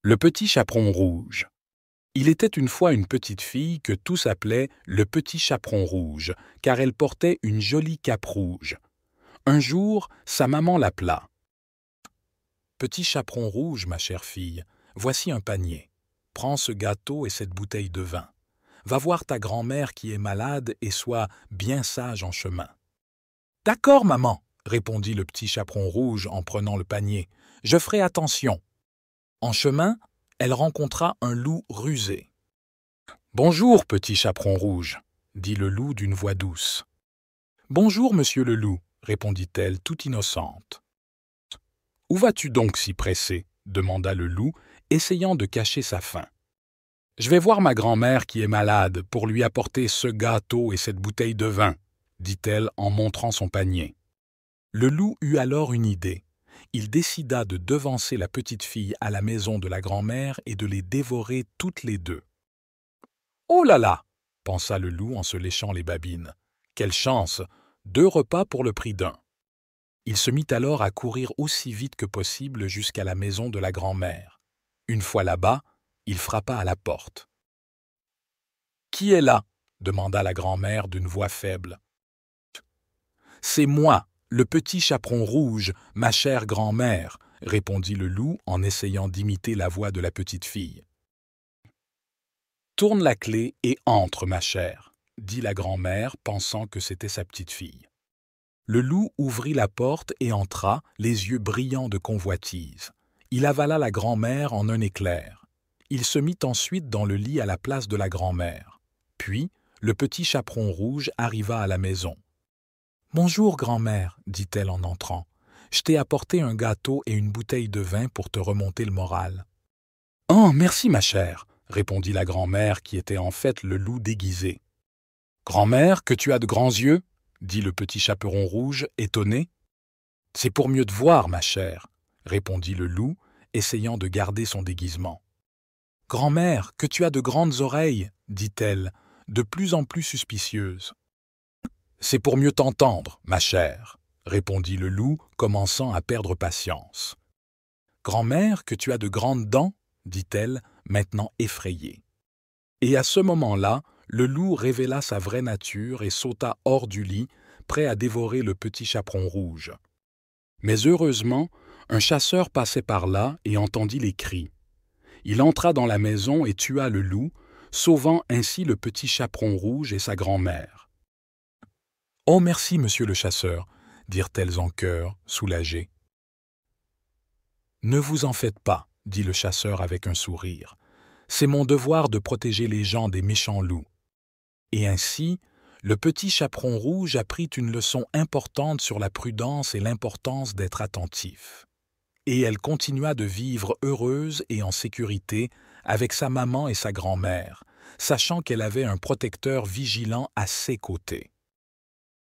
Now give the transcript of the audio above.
Le petit chaperon rouge. Il était une fois une petite fille que tous appelaient le petit chaperon rouge, car elle portait une jolie cape rouge. Un jour, sa maman l'appela. « Petit chaperon rouge, ma chère fille, voici un panier. Prends ce gâteau et cette bouteille de vin. Va voir ta grand-mère qui est malade et sois bien sage en chemin. »« D'accord, maman, » répondit le petit chaperon rouge en prenant le panier. « Je ferai attention. » En chemin, elle rencontra un loup rusé. « Bonjour, petit chaperon rouge, » dit le loup d'une voix douce. « Bonjour, monsieur le loup, » répondit-elle toute innocente. « Où vas-tu donc si pressé ?» demanda le loup, essayant de cacher sa faim. « Je vais voir ma grand-mère qui est malade pour lui apporter ce gâteau et cette bouteille de vin, » dit-elle en montrant son panier. Le loup eut alors une idée. Il décida de devancer la petite fille à la maison de la grand-mère et de les dévorer toutes les deux. « Oh là là !» pensa le loup en se léchant les babines. « Quelle chance! 2 repas pour le prix d'1. » Il se mit alors à courir aussi vite que possible jusqu'à la maison de la grand-mère. Une fois là-bas, il frappa à la porte. « Qui est là ?» demanda la grand-mère d'une voix faible. « C'est moi, le petit chaperon rouge, ma chère grand-mère, » répondit le loup en essayant d'imiter la voix de la petite fille. « Tourne la clé et entre, ma chère, » dit la grand-mère, pensant que c'était sa petite fille. Le loup ouvrit la porte et entra, les yeux brillants de convoitise. Il avala la grand-mère en un éclair. Il se mit ensuite dans le lit à la place de la grand-mère. Puis, le petit chaperon rouge arriva à la maison. « Bonjour, grand-mère, » dit-elle en entrant. « Je t'ai apporté un gâteau et une bouteille de vin pour te remonter le moral. »« Oh, merci, ma chère, » répondit la grand-mère qui était en fait le loup déguisé. « Grand-mère, que tu as de grands yeux ?» dit le petit chaperon rouge, étonné. « C'est pour mieux te voir, ma chère, » répondit le loup, essayant de garder son déguisement. « Grand-mère, que tu as de grandes oreilles, » dit-elle, de plus en plus suspicieuse. « C'est pour mieux t'entendre, ma chère, » répondit le loup, commençant à perdre patience. « Grand-mère, que tu as de grandes dents, » dit-elle, maintenant effrayée. Et à ce moment-là, le loup révéla sa vraie nature et sauta hors du lit, prêt à dévorer le petit chaperon rouge. Mais heureusement, un chasseur passait par là et entendit les cris. Il entra dans la maison et tua le loup, sauvant ainsi le petit chaperon rouge et sa grand-mère. « Oh, merci, monsieur le chasseur, » dirent-elles en chœur, soulagées. « Ne vous en faites pas, » dit le chasseur avec un sourire. « C'est mon devoir de protéger les gens des méchants loups. » Et ainsi, le petit chaperon rouge apprit une leçon importante sur la prudence et l'importance d'être attentif. Et elle continua de vivre heureuse et en sécurité avec sa maman et sa grand-mère, sachant qu'elle avait un protecteur vigilant à ses côtés.